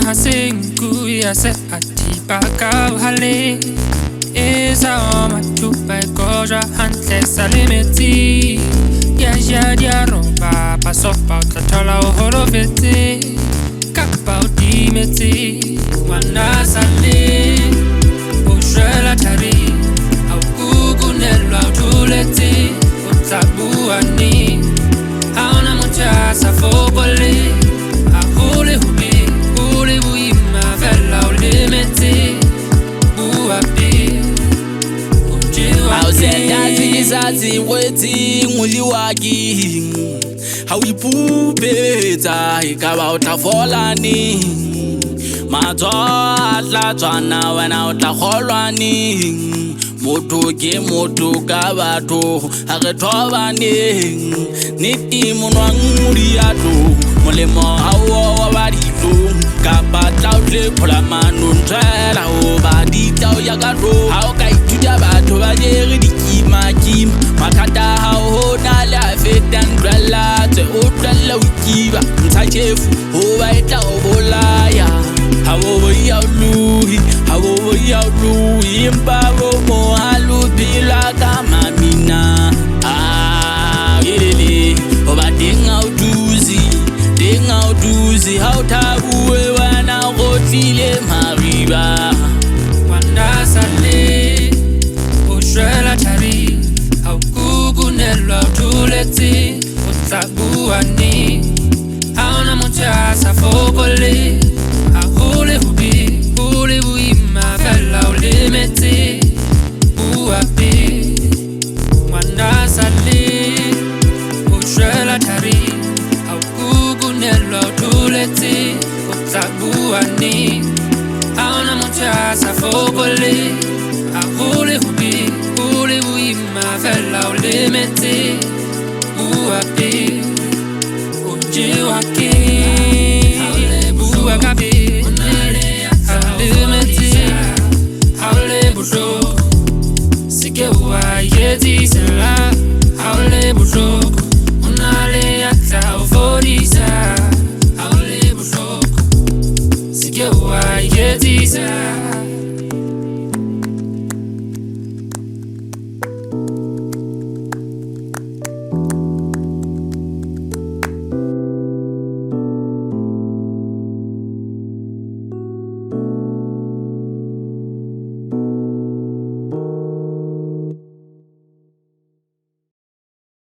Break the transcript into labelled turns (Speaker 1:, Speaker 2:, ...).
Speaker 1: hasing kuya se atipa ka hale esa oma tupa koja hantle salimeti ya dia roba pasopa tatola ohoro fete kapa udimeti wana sale ushela tari au kugunelwa utuleti utabuani haona mocha safobole ahole hubi ule buima vela ulimeti buapi
Speaker 2: Zazi weti nguli wagi hawipupeta ikawa utafolani matwa atla tswana wena utakholwani moto ka batho ha re thobane niti monwa ngudi ya to molemo hawo wa badito ka batla utle khola manu ntsela o badita o ya ka ro ha o ka ithuta batho ba jere dikima mathata ha ho na le afetan dwella tse o dwella o kiba ntsha chefu ho ba etla o bolaya hawo ya lui impavo mo alubila kama mina yele o ba dinga uduzi ha utabuwe wana gotlile mariba
Speaker 1: wanda sale ushela tari au kugunelwa utuleti utabuani haona mocha safobole ahole hubi ule buima vela ulimeti buapi wanda sale ushela tari au kugunelwa utuleti utabuani haona mocha safobole ahole hubi ule buima vela ulimeti buapi uji waki buakapi Sike wa yeti sela